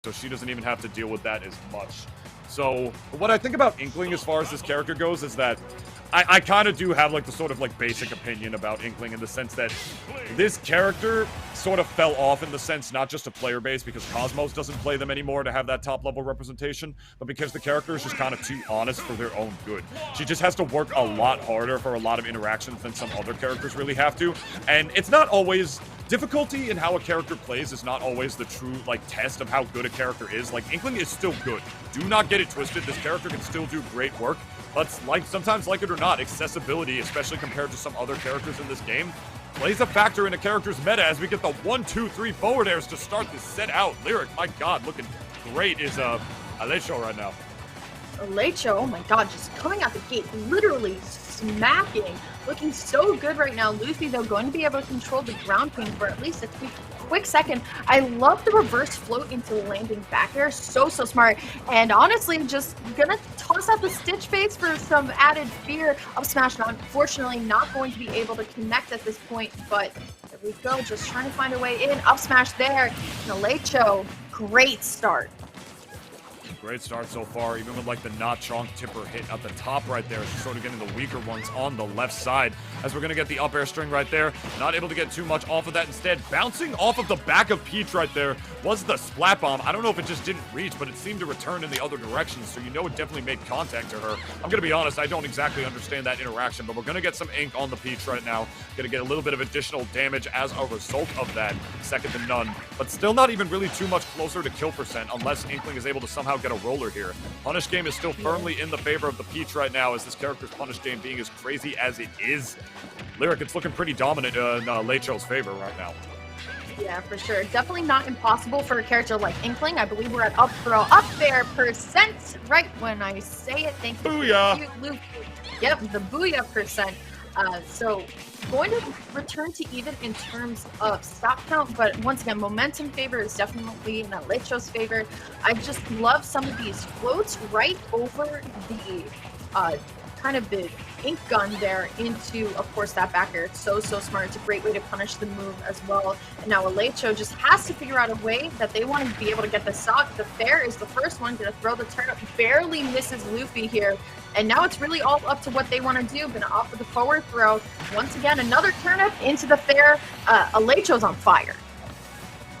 so she doesn't even have to deal with that as much. So what I think about Inkling as far as this character goes is that I kind of do have like the sort of like basic opinion about Inkling in the sense that this character sort of fell off in the sense not just to player base because Cosmos doesn't play them anymore to have that top level representation, but because the character is just kind of too honest for their own good. She just has to work a lot harder for a lot of interactions than some other characters really have to, and it's not always... Difficulty in how a character plays is not always the true, like, test of how good a character is. Like, Inkling is still good. Do not get it twisted. This character can still do great work. But, like, sometimes, like it or not, accessibility, especially compared to some other characters in this game, plays a factor in a character's meta as we get the 1, 2, 3 forward airs to start this set out. Lyric, my god, looking great is, Aleixo right now. Aleixo, oh my god, just coming out the gate, literally smacking. Looking so good right now. Luffy, though, going to be able to control the ground game for at least a quick second. I love the reverse float into the landing back air. So smart. And honestly, just gonna toss out the Stitch face for some added fear. Up smash, unfortunately, not going to be able to connect at this point, but there we go. Just trying to find a way in. Up smash there. And Aleixo, great start. Great start so far, even with like the not chonk tipper hit at the top right there. She's sort of getting the weaker ones on the left side as we're going to get the up air string right there. Not able to get too much off of that. Instead, bouncing off of the back of Peach right there was the splat bomb. I don't know if it just didn't reach, but it seemed to return in the other direction, so you know it definitely made contact to her. I'm going to be honest, I don't exactly understand that interaction, but we're going to get some ink on the Peach right now. Going to get a little bit of additional damage as a result of that. Second to none, but still not even really too much closer to kill percent unless Inkling is able to somehow get a roller here. Punish game is still firmly in the favor of the Peach right now as this character's punish game being as crazy as it is. Lyric, it's looking pretty dominant in Leicho's favor right now. Yeah, for sure. Definitely not impossible for a character like Inkling. I believe we're at up throw up there percent right when I say it. Thank you. Booyah! Luffy. Yep, the booyah percent. So going to return to even in terms of stock count, but once again, momentum favor is definitely in Aleixo's favor. I just love some of these floats right over the kind of the ink gun there into, of course, that back air. It's so smart. It's a great way to punish the move as well. And now Aleixo just has to figure out a way that they want to be able to get the stock. The fair is the first one, going to throw the turnip, barely misses Luffy here. And now it's really all up to what they want to do. Going to offer the forward throw. Once again, another turnip into the fair. Aleixo's on fire.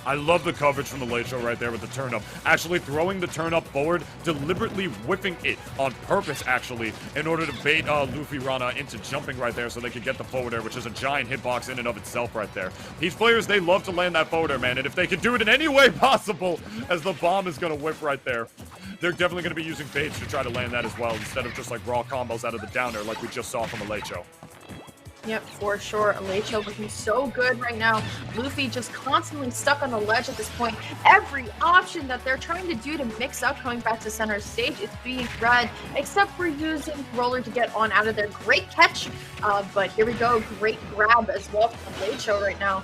I love the coverage from Aleixo right there with the turn-up. Actually throwing the turn-up forward, deliberately whipping it on purpose, actually, in order to bait Luffyranha into jumping right there so they could get the forward air, which is a giant hitbox in and of itself right there. These players, they love to land that forward air, man, and if they can do it in any way possible, as the bomb is going to whip right there, they're definitely going to be using baits to try to land that as well, instead of just like raw combos out of the down air like we just saw from Aleixo. Yep, for sure. Aleixo looking so good right now. Luffy just constantly stuck on the ledge at this point. Every option that they're trying to do to mix up coming back to center stage is being read, except for using roller to get on out of there. Great catch, but here we go. Great grab as well from Aleixo right now.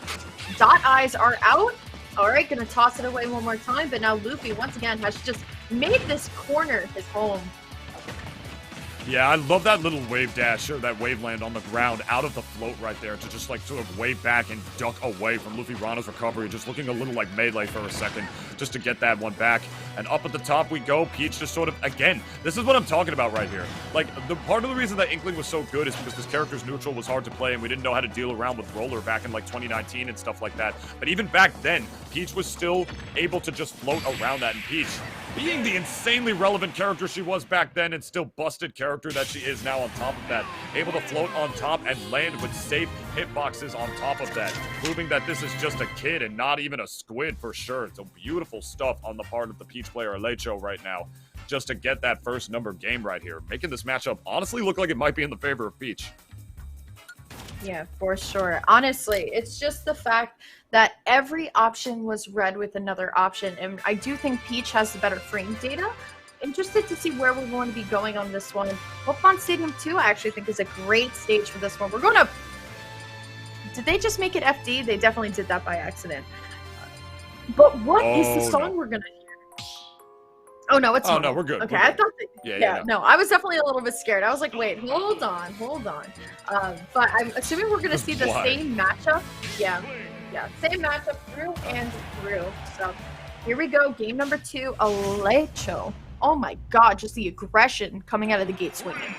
Dot eyes are out. All right, gonna toss it away one more time, but now Luffy once again has just made this corner his home. Yeah, I love that little wave dash, or that wave land on the ground out of the float right there to just like sort of wave back and duck away from Luffyranha's recovery, just looking a little like melee for a second just to get that one back. And up at the top we go. Peach just sort of, again, this is what I'm talking about right here. Like, the part of the reason that Inkling was so good is because this character's neutral was hard to play and we didn't know how to deal around with roller back in like 2019 and stuff like that. But even back then, Peach was still able to just float around that, and Peach, being the insanely relevant character she was back then and still busted character that she is now on top of that, able to float on top and land with safe hitboxes on top of that, proving that this is just a kid and not even a squid for sure. It's a beautiful stuff on the part of the Peach player Aleixo right now, just to get that first number game right here, making this matchup honestly look like it might be in the favor of Peach. Yeah, for sure. Honestly, it's just the fact that every option was read with another option, and I do think Peach has the better frame data. Interested to see where we're going to be going on this one. Pokemon Stadium 2, I actually think, is a great stage for this one. We're going to... Did they just make it FD? They definitely did that by accident. But what is the song we're going to hear? Oh, no, it's... Oh, no, we're good. Okay, we're good. I thought that... Yeah, no, I was definitely a little bit scared. I was like, wait, hold on. But I'm assuming we're going to see the same matchup. Yeah, same matchup through and through. So Here we go, game number 2, Aleixo. Oh my god, just the aggression coming out of the gate swinging.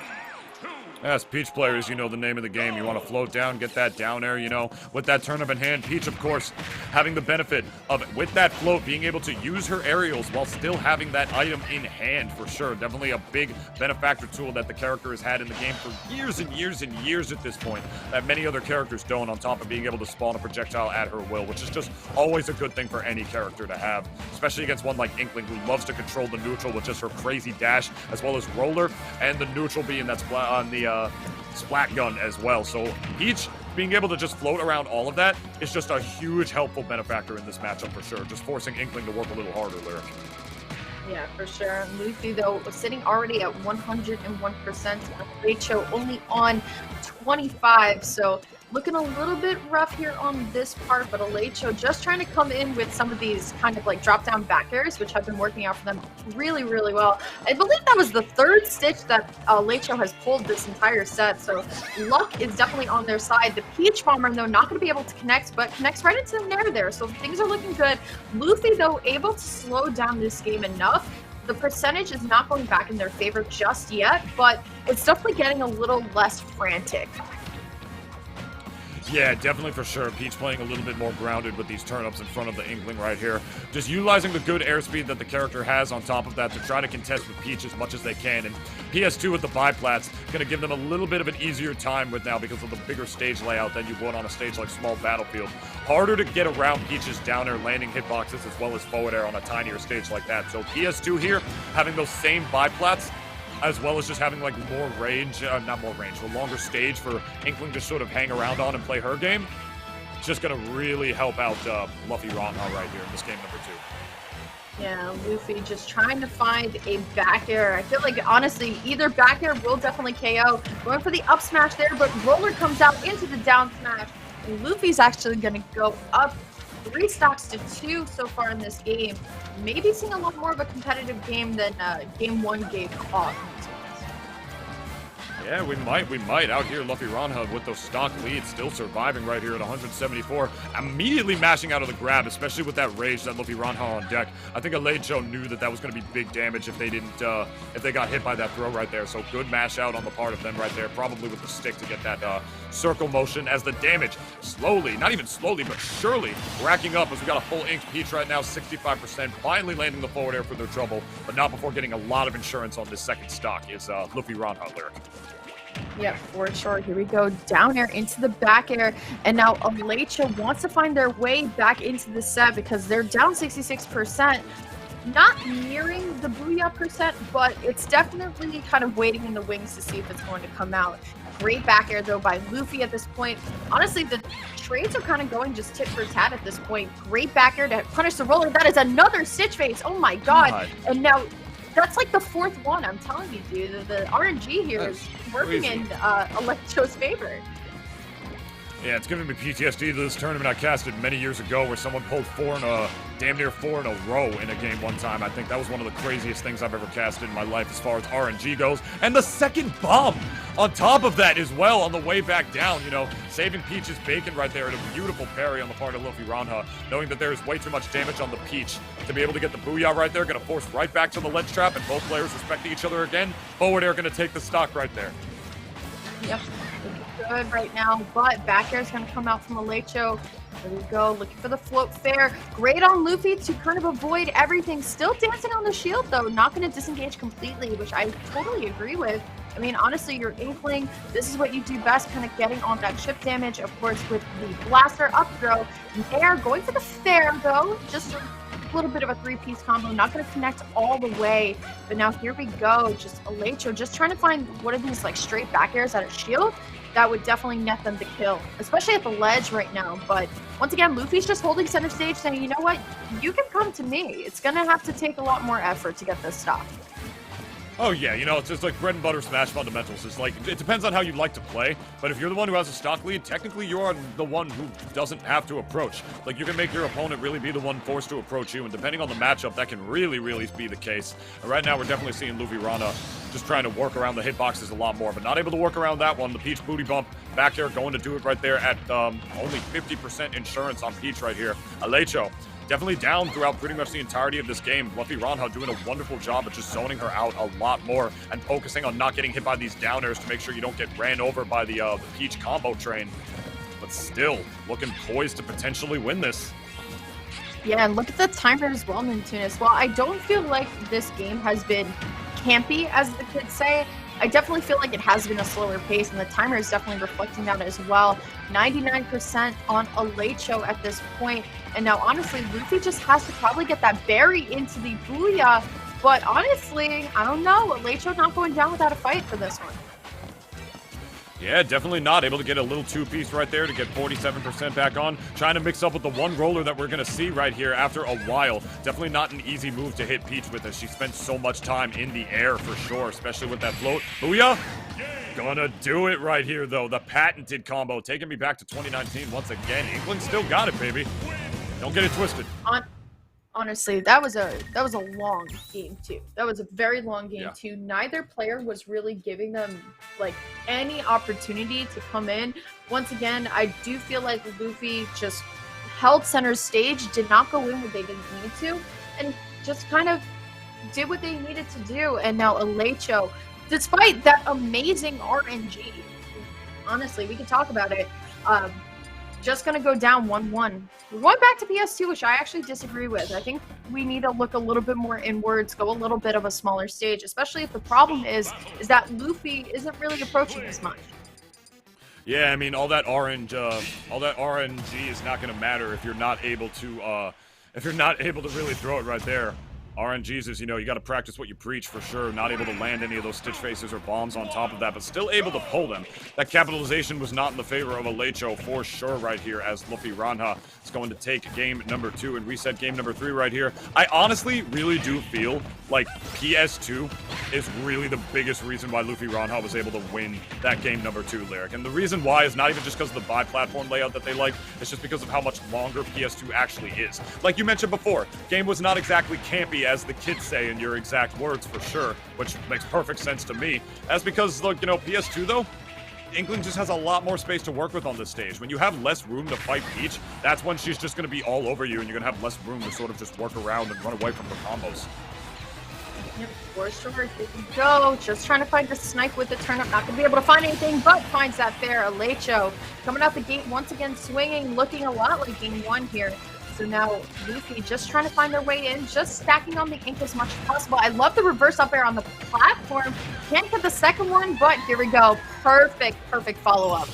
As Peach players, you know the name of the game. You want to float down, get that down air, you know, with that turnip in hand. Peach, of course, having the benefit of, with that float, being able to use her aerials while still having that item in hand, for sure. Definitely a big benefactor tool that the character has had in the game for years and years and years at this point, that many other characters don't, on top of being able to spawn a projectile at her will, which is just always a good thing for any character to have, especially against one like Inkling, who loves to control the neutral with just her crazy dash, as well as roller, and the neutral being that splat on the splat gun as well. So Peach being able to just float around all of that is just a huge helpful benefactor in this matchup for sure. Just forcing Inkling to work a little harder, Lyric. Yeah, for sure. Luffy, though, sitting already at 101%. Aleixo only on 25, so looking a little bit rough here on this part, but Aleixo just trying to come in with some of these kind of like drop-down back airs, which have been working out for them really, really well. I believe that was the 3rd stitch that Aleixo has pulled this entire set, so luck is definitely on their side. The Peach Bomber, though, not going to be able to connect, but connects right into the Nair there, so things are looking good. Luffy, though, able to slow down this game enough. The percentage is not going back in their favor just yet, but it's definitely getting a little less frantic. Yeah, definitely for sure. Peach playing a little bit more grounded with these turn-ups in front of the Inkling right here. Just utilizing the good airspeed that the character has on top of that to try to contest with Peach as much as they can. And PS2 with the biplats going to give them a little bit of an easier time with now because of the bigger stage layout than you would on a stage like Small Battlefield. Harder to get around Peach's down air landing hitboxes as well as forward air on a tinier stage like that. So PS2 here, having those same biplats, as well as just having like more range, not more range, a longer stage for Inkling to sort of hang around on and play her game. It's just going to really help out Luffyranha right here in this game number 2. Yeah, Luffy just trying to find a back air. I feel like, honestly, either back air will definitely KO. Going for the up smash there, but roller comes out into the down smash. And Luffy's actually going to go up 3 stocks to 2 so far in this game. Maybe seeing a lot more of a competitive game than game 1 gave off. Yeah, we might. Out here, Luffyranha with those stock leads still surviving right here at 174. Immediately mashing out of the grab, especially with that rage that Luffyranha on deck. I think Aleixo knew that that was going to be big damage if they didn't, if they got hit by that throw right there. So good mash out on the part of them right there, probably with the stick to get that circle motion as the damage slowly, not even slowly, but surely racking up as we got a full inked Peach right now, 65%, finally landing the forward air for their trouble, but not before getting a lot of insurance on this second stock is Luffyranha, Lyric. Yeah, for sure. Here we go. Down air into the back air. And now Aleixo wants to find their way back into the set because they're down 66%. Not nearing the Booyah percent, but it's definitely kind of waiting in the wings to see if it's going to come out. Great back air, though, by Luffy at this point. Honestly, the trades are kind of going just tit for tat at this point. Great back air to punish the roller. That is another Stitch Face. Oh, my God. And now that's like the 4th one. I'm telling you, dude. The RNG here is working in Aleixo's favor. Yeah, it's giving me PTSD to this tournament I casted many years ago where someone pulled damn near 4 in a row in a game one time. I think that was one of the craziest things I've ever casted in my life as far as RNG goes. And the second bomb on top of that as well on the way back down, you know, saving Peach's bacon right there and a beautiful parry on the part of Luffyranha, knowing that there is way too much damage on the Peach to be able to get the Booyah right there. Going to force right back to the ledge trap and both players respecting each other again. Forward air going to take the stock right there. Yep. Good right now, but back air is going to come out from Aleixo. There we go, looking for the float fair. Great on Luffy to kind of avoid everything. Still dancing on the shield, though. Not going to disengage completely, which I totally agree with. I mean, honestly, you're Inkling. This is what you do best, kind of getting on that chip damage, of course, with the blaster up throw. They are going for the fair, though. Just a little bit of a 3-piece combo. Not going to connect all the way. But now here we go. Just Aleixo just trying to find what are these like straight back airs at a shield. That would definitely net them the kill, especially at the ledge right now. But once again, Luffy's just holding center stage saying, you know what, you can come to me. It's going to have to take a lot more effort to get this stopped. Oh yeah, you know, it's just like bread and butter Smash fundamentals. It's like, it depends on how you like to play, but if you're the one who has a stock lead, technically you're the one who doesn't have to approach. Like, you can make your opponent really be the one forced to approach you, and depending on the matchup, that can really, really be the case. And right now, we're definitely seeing Luffyranha just trying to work around the hitboxes a lot more, but not able to work around that one. The Peach booty bump back air going to do it right there at only 50% insurance on Peach right here. Aleixo definitely down throughout pretty much the entirety of this game. Luffyranha doing a wonderful job of just zoning her out a lot more and focusing on not getting hit by these downers to make sure you don't get ran over by the Peach combo train. But still, looking poised to potentially win this. Yeah, and look at the timer as well, Nintunis. While I don't feel like this game has been campy, as the kids say, I definitely feel like it has been a slower pace, and the timer is definitely reflecting that as well. 99% on Aleixo at this point, and now honestly, Luffy just has to probably get that berry into the Booyah, but honestly, I don't know, Aleixo not going down without a fight for this one. Yeah, definitely not. Able to get a little two-piece right there to get 47% back on. Trying to mix up with the one roller that we're going to see right here after a while. Definitely not an easy move to hit Peach with, as she spent so much time in the air for sure, especially with that float. Booyah! Gonna do it right here, though. The patented combo taking me back to 2019 once again. Inkling still got it, baby. Don't get it twisted. Honestly, that was a long game too. That was a very long game too. Neither player was really giving them like any opportunity to come in. Once again, I do feel like Luffy just held center stage, did not go in when they didn't need to, and just kind of did what they needed to do. And now Aleixo, despite that amazing RNG, honestly, we can talk about it. Just going to go down 1-1. We're going back to PS2, which I actually disagree with. I think we need to look a little bit more inwards, go a little bit of a smaller stage, especially if the problem is that Luffy isn't really approaching as much. Yeah, I mean, all that RNG is not going to matter if you're not able to really throw it right there. RNGs is, you know, you got to practice what you preach for sure. Not able to land any of those Stitch Faces or bombs on top of that, but still able to pull them. That capitalization was not in the favor of Aleixo for sure right here, as Luffyranha is going to take game number 2 and reset game number 3 right here. I honestly really do feel like PS2 is really the biggest reason why Luffyranha was able to win that game number 2 lyric. And the reason why is not even just because of the bi-platform layout that they like, it's just because of how much longer PS2 actually is. Like you mentioned before, game was not exactly campy, as the kids say in your exact words for sure, which makes perfect sense to me. That's because, look, you know, PS2 though, Inkling just has a lot more space to work with on this stage. When you have less room to fight Peach, that's when she's just going to be all over you, and you're going to have less room to sort of just work around and run away from her combos. Yep, for sure. Here we go. Just trying to find the snipe with the turnip. Not going to be able to find anything, but finds that fair. Aleixo coming out the gate once again, swinging, looking a lot like game 1 here. So now Luffy just trying to find their way in, just stacking on the ink as much as possible. I love the reverse up air on the platform. Can't get the second one, but here we go. Perfect follow-up.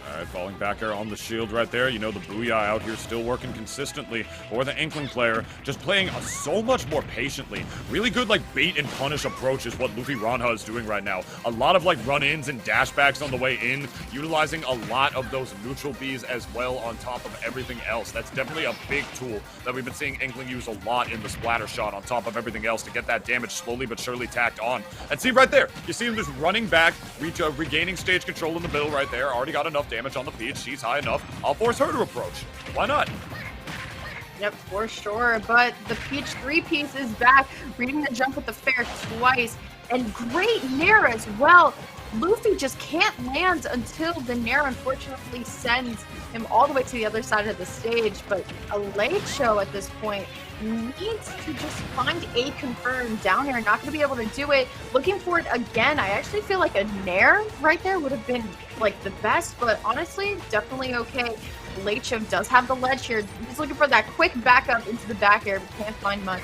All right, falling back air on the shield right there. You know, the Booyah out here still working consistently for the Inkling player. Just playing so much more patiently. Really good, like, bait and punish approach is what Luffyranha is doing right now. A lot of, like, run-ins and dashbacks on the way in, utilizing a lot of those neutral Bs as well on top of everything else. That's definitely a big tool that we've been seeing Inkling use a lot in the splatter shot on top of everything else to get that damage slowly but surely tacked on. And see right there, you see him just running back, regaining stage control in the middle right there. Already got enough damage on the Peach. She's high enough. I'll force her to approach. Why not? Yep, for sure. But the Peach 3-piece is back, reading the jump with the fair twice. And great Nair as well. Luffy just can't land until the Nair unfortunately sends him all the way to the other side of the stage. But Aleixo at this point needs to just find a confirm down here. Not going to be able to do it. Looking for it again. I actually feel like a Nair right there would have been like the best, but honestly, definitely okay. Aleixo does have the ledge here. He's looking for that quick backup into the back air, but can't find much.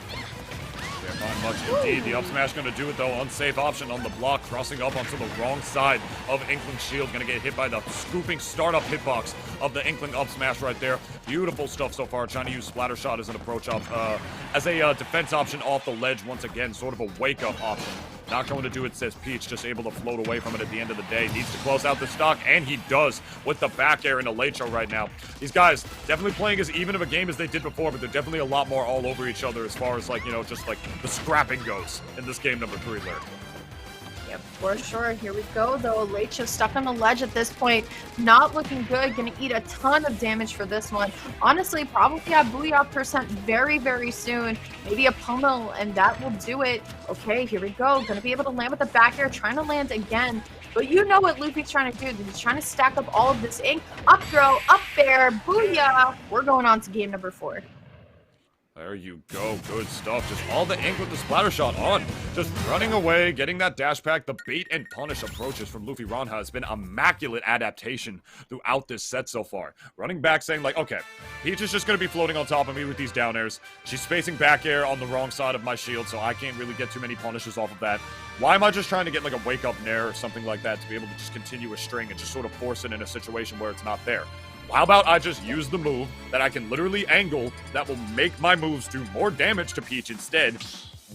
Can't find much indeed. The up smash going to do it though. Unsafe option on the block, crossing up onto the wrong side of Inkling's shield. Going to get hit by the scooping startup hitbox of the Inkling up smash right there. Beautiful stuff so far. Trying to use splatter shot as an approach up, as a defense option off the ledge once again. Sort of a wake up option. Not going to do it, says Peach. Just able to float away from it at the end of the day. Needs to close out the stock, and he does with the back air in Aleixo right now. These guys definitely playing as even of a game as they did before, but they're definitely a lot more all over each other as far as, like, you know, just like the scrapping goes in this game number 3 lyric. Yep, for sure. Here we go, though. Aleixo stuck on the ledge at this point. Not looking good. Going to eat a ton of damage for this one. Honestly, probably a Booyah percent very, very soon. Maybe a pummel, and that will do it. Okay, here we go. Going to be able to land with the back air. Trying to land again. But you know what Luffy's trying to do. He's trying to stack up all of this ink. Up throw, up there, booyah. We're going on to game number 4. There you go, good stuff. Just all the ink with the splatter shot on. Just running away, getting that dash pack. The bait and punish approaches from Luffyranha has been immaculate adaptation throughout this set so far. Running back saying like, okay, Peach is just going to be floating on top of me with these down airs. She's spacing back air on the wrong side of my shield, so I can't really get too many punishes off of that. Why am I just trying to get like a wake up nair or something like that to be able to just continue a string and just sort of force it in a situation where it's not there? How about I just use the move that I can literally angle that will make my moves do more damage to Peach instead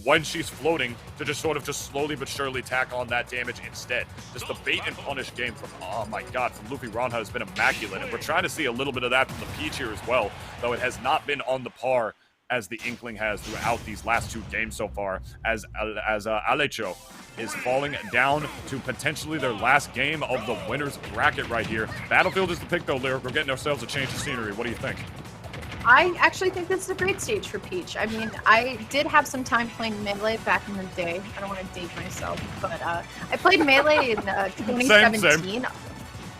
when she's floating to just sort of just slowly but surely tack on that damage instead. Just the bait and punish game from, oh my god, from Luffyranha has been immaculate. And we're trying to see a little bit of that from the Peach here as well, though it has not been on the par as the Inkling has throughout these last 2 games so far, as Aleixo is falling down to potentially their last game of the winner's bracket right here. Battlefield is the pick though, Lyric. We're getting ourselves a change of scenery. What do you think? I actually think this is a great stage for Peach. I mean, I did have some time playing Melee back in the day. I don't want to date myself, but I played Melee in 2017. Same.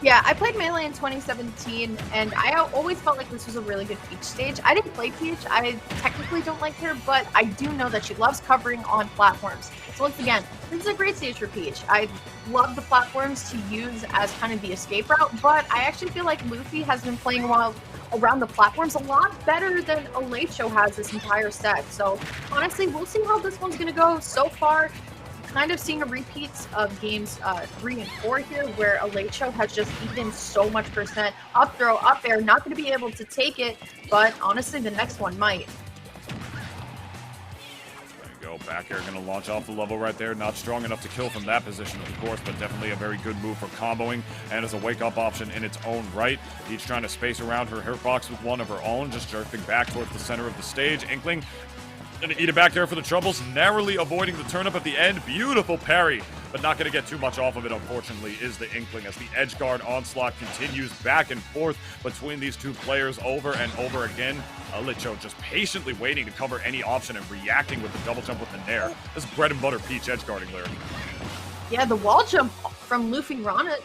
Yeah, I played Melee in 2017, and I always felt like this was a really good Peach stage. I didn't play Peach. I technically don't like her, but I do know that she loves covering on platforms. So once again, this is a great stage for Peach. I love the platforms to use as kind of the escape route, but I actually feel like Luffy has been playing around the platforms a lot better than Aleixo has this entire set. So honestly, we'll see how this one's going to go. So far, kind of seeing a repeat of games 3 and 4 here, where Aleixo has just eaten so much percent. Up throw, up air, not going to be able to take it, but honestly, the next one might. There you go, back air going to launch off the level right there. Not strong enough to kill from that position, of course, but definitely a very good move for comboing, and as a wake-up option in its own right. Peach trying to space around her hitbox with one of her own, just jerking back towards the center of the stage. Inkling gonna eat it back there for the troubles, narrowly avoiding the turnip at the end. Beautiful parry, but not gonna get too much off of it, unfortunately, is the Inkling, as the edge guard onslaught continues back and forth between these 2 players over and over again. Aleixo just patiently waiting to cover any option and reacting with the double jump with the nair. This is bread and butter Peach edge guarding, Lyric. Yeah, the wall jump from Luffyranha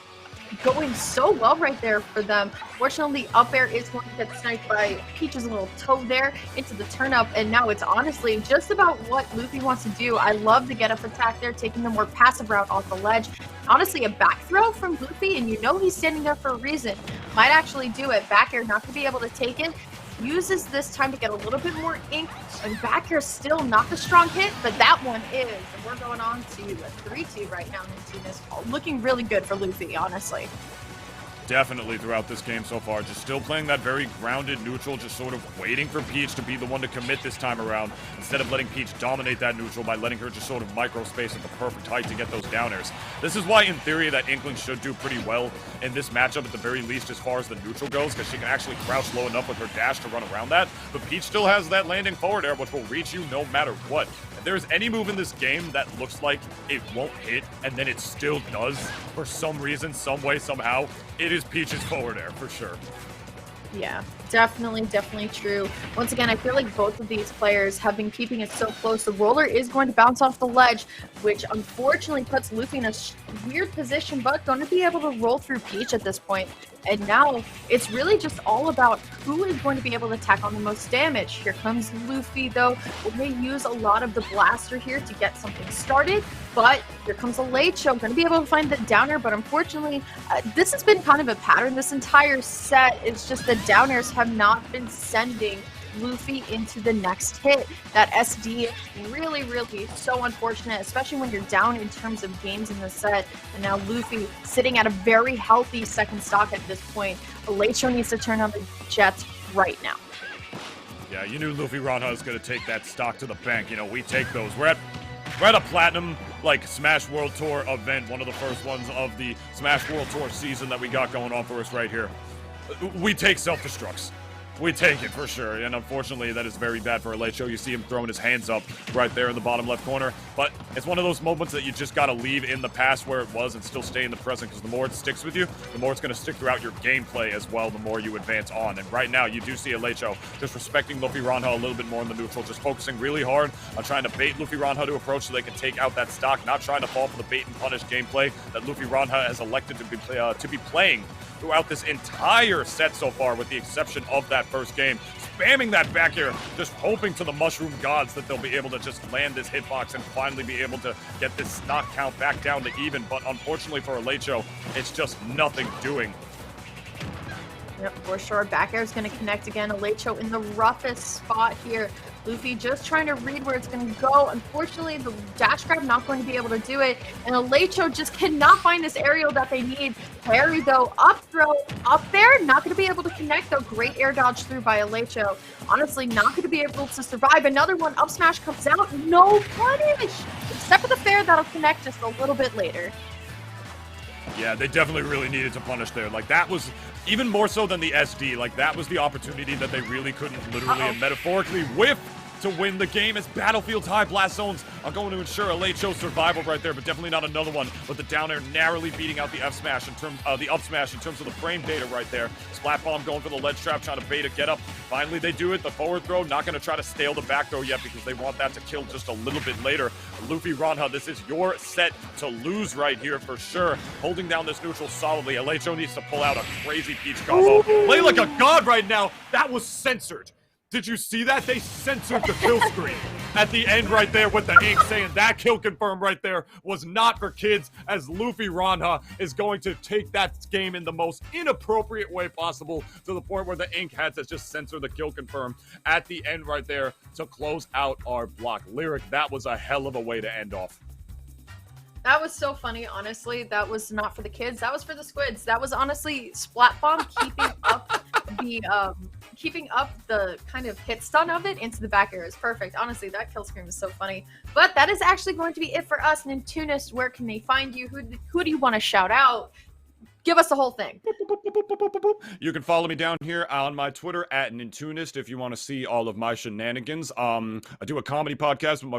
going so well right there for them. Fortunately, up air is going to get sniped by Peach's little toe there into the turn up, and now it's honestly just about what Luffy wants to do. I love the get up attack there, taking the more passive route off the ledge. Honestly, a back throw from Luffy, and you know he's standing there for a reason. Might actually do it. Back air not going to be able to take it. Uses this time to get a little bit more ink, and back air still not the strong hit, but that one is. And we're going on to a 3-2 right now into this. Looking really good for Luffy, honestly. Definitely throughout this game so far, just still playing that very grounded neutral, just sort of waiting for Peach to be the one to commit this time around, instead of letting Peach dominate that neutral by letting her just sort of micro space at the perfect height to get those downers. This is why, in theory, that Inkling should do pretty well in this matchup, at the very least, as far as the neutral goes, because she can actually crouch low enough with her dash to run around that, but Peach still has that landing forward air, which will reach you no matter what. If there's any move in this game that looks like it won't hit, and then it still does, for some reason, some way, somehow, it is Peach's forward air, for sure. Yeah, definitely true. Once again, I feel like both of these players have been keeping it so close. The roller is going to bounce off the ledge, which unfortunately puts Luffy in a weird position, but going to be able to roll through Peach at this point. And now it's really just all about who is going to be able to tack on the most damage. Here comes Luffy, though. We're going to use a lot of the blaster here to get something started. But here comes Aleixo. Going to be able to find the downer, but unfortunately, this has been kind of a pattern this entire set. It's just the downers have not been sending Luffy into the next hit. That SD really so unfortunate, especially when you're down in terms of games in the set. And now Luffy sitting at a very healthy second stock at this point. Aleixo needs to turn on the jets right now. Yeah, you knew Luffyranha was going to take that stock to the bank. You know, we take those. We're at a Platinum, like, Smash World Tour event, one of the first ones of the Smash World Tour season that we got going on for us right here. We take self-destructs. We take it for sure, and unfortunately that is very bad for Aleixo. You see him throwing his hands up right there in the bottom left corner, but it's one of those moments that you just gotta leave in the past where it was and still stay in the present, because the more it sticks with you, the more it's gonna stick throughout your gameplay as well, the more you advance on. And right now, you do see Aleixo just respecting Luffyranha a little bit more in the neutral, just focusing really hard on trying to bait Luffyranha to approach so they can take out that stock, not trying to fall for the bait and punish gameplay that Luffyranha has elected to be playing throughout this entire set so far, with the exception of that first game. Spamming that back air, just hoping to the mushroom gods that they'll be able to just land this hitbox and finally be able to get this stock count back down to even. But unfortunately for Aleixo, it's just nothing doing. Yep, for sure. Back air is going to connect again. Aleixo in the roughest spot here. Luffy just trying to read where it's going to go. Unfortunately, the dash grab not going to be able to do it. And Aleixo just cannot find this aerial that they need. Parry, though, up throw, up there. Not going to be able to connect, though. Great air dodge through by Aleixo. Honestly, not going to be able to survive. Another one, up smash comes out. No punish. Except for the fair, that'll connect just a little bit later. Yeah, they definitely really needed to punish there. Like, that was even more so than the SD. Like, that was the opportunity that they really couldn't literally and metaphorically whiff to win the game, as Battlefield's high blast zones are going to ensure Aleixo's survival right there, but definitely not another one. But the down air narrowly beating out the F smash in terms the up smash in terms of the frame data right there. Splat bomb going for the ledge trap, trying to bait a get up. Finally, they do it. The forward throw, not going to try to stale the back throw yet because they want that to kill just a little bit later. Luffyranha, this is your set to lose right here for sure. Holding down this neutral solidly. Aleixo needs to pull out a crazy peach combo. Play like a god right now. That was censored. Did you see that? They censored the kill screen at the end right there with the ink saying that kill confirm right there was not for kids, as Luffyranha is going to take that game in the most inappropriate way possible, to the point where the ink had to just censor the kill confirm at the end right there to close out our block. Lyric, that was a hell of a way to end off. That was so funny, honestly. That was not for the kids. That was for the squids. That was honestly Splat Bomb keeping up the kind of hit stun of it into the back air is perfect. Honestly, that kill screen was so funny. But that is actually going to be it for us. Nintoonist, where can they find you? Who do you want to shout out? Give us the whole thing. You can follow me down here on my Twitter at Nintoonist if you want to see all of my shenanigans. I do a comedy podcast with my